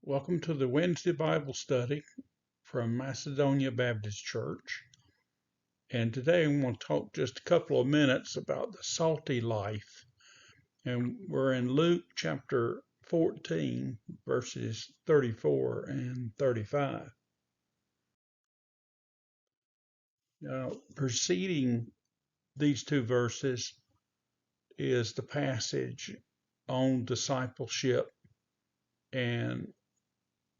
Welcome to the Wednesday Bible study from Macedonia Baptist Church. And today I'm going to talk just a couple of minutes about the salty life. And we're in Luke chapter 14, verses 34 and 35. Now, preceding these two verses is the passage on discipleship and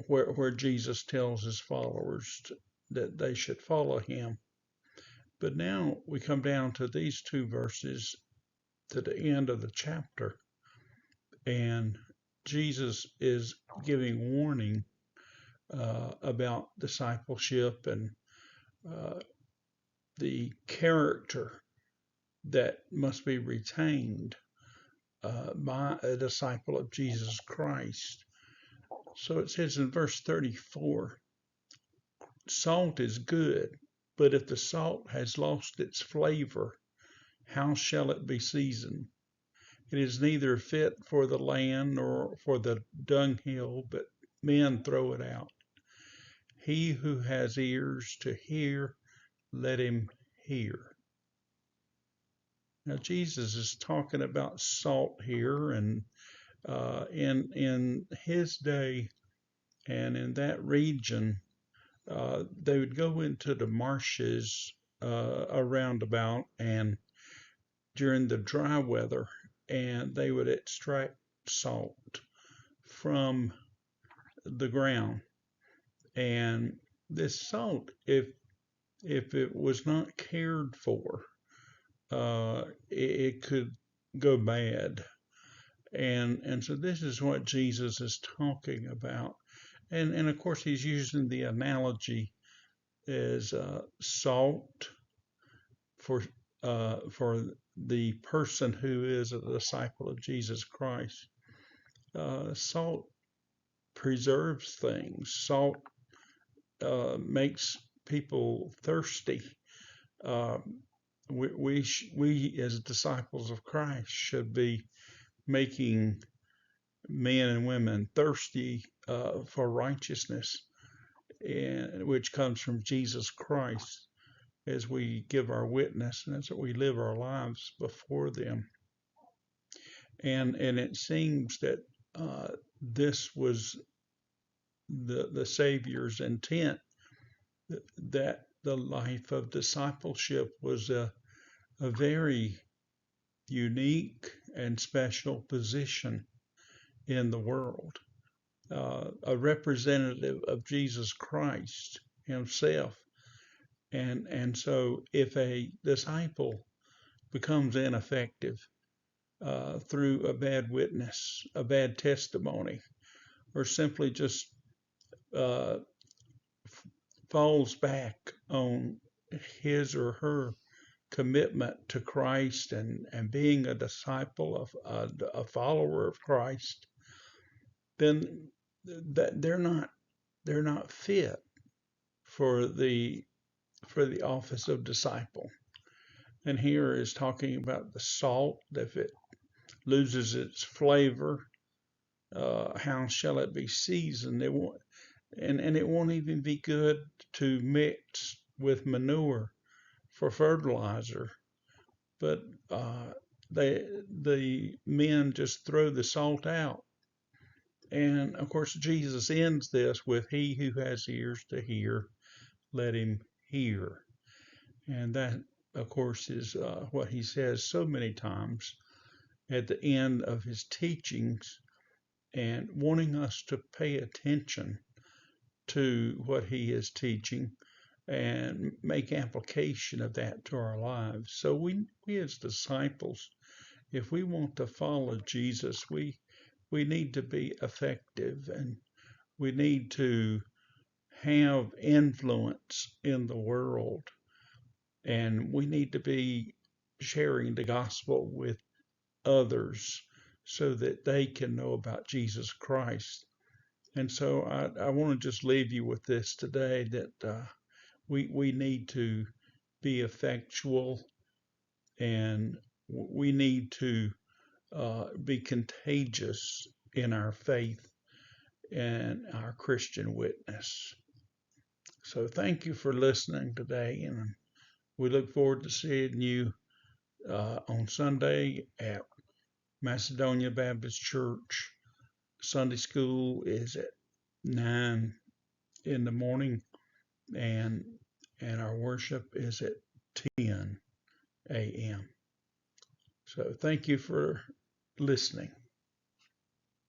where Jesus tells his followers that they should follow him. But now we come down to these two verses to the end of the chapter, and Jesus is giving warning about discipleship and the character that must be retained by a disciple of Jesus Christ. So it says in verse 34, salt is good, but if the salt has lost its flavor, how shall it be seasoned? It is neither fit for the land nor for the dunghill, but men throw it out. He who has ears to hear, let him hear. Now Jesus is talking about salt here, and in his day and in that region, they would go into the marshes around about and during the dry weather, and they would extract salt from the ground. And this salt, if it was not cared for, it could go bad. And so this is what Jesus is talking about. And of course he's using the analogy as salt for the person who is a disciple of Jesus Christ. Salt preserves things. Salt makes people thirsty. We as disciples of Christ should be making men and women thirsty for righteousness, and which comes from Jesus Christ, as we give our witness and as we live our lives before them. And it seems that this was the Savior's intent, that the life of discipleship was a very unique and special position in the world, a representative of Jesus Christ himself. And so if a disciple becomes ineffective through a bad witness, a bad testimony, or simply just falls back on his or her commitment to Christ and being a disciple of a follower of Christ, then that they're not fit for the office of disciple. And here is talking about the salt. If it loses its flavor, how shall it be seasoned? It won't, and it won't even be good to mix with manure for fertilizer. But the men just throw the salt out. And of course, Jesus ends this with, he who has ears to hear, let him hear. And that, of course, is what he says so many times at the end of his teachings, and wanting us to pay attention to what he is teaching and make application of that to our lives. So we as disciples, if we want to follow Jesus, we need to be effective, and we need to have influence in the world, and we need to be sharing the gospel with others so that they can know about Jesus Christ. And so I want to just leave you with this today, that we need to be effectual, and we need to be contagious in our faith, in our Christian witness. So thank you for listening today, and we look forward to seeing you on Sunday at Macedonia Baptist Church. Sunday school is at 9 in the morning, and our worship is at 10 a.m. So thank you for listening.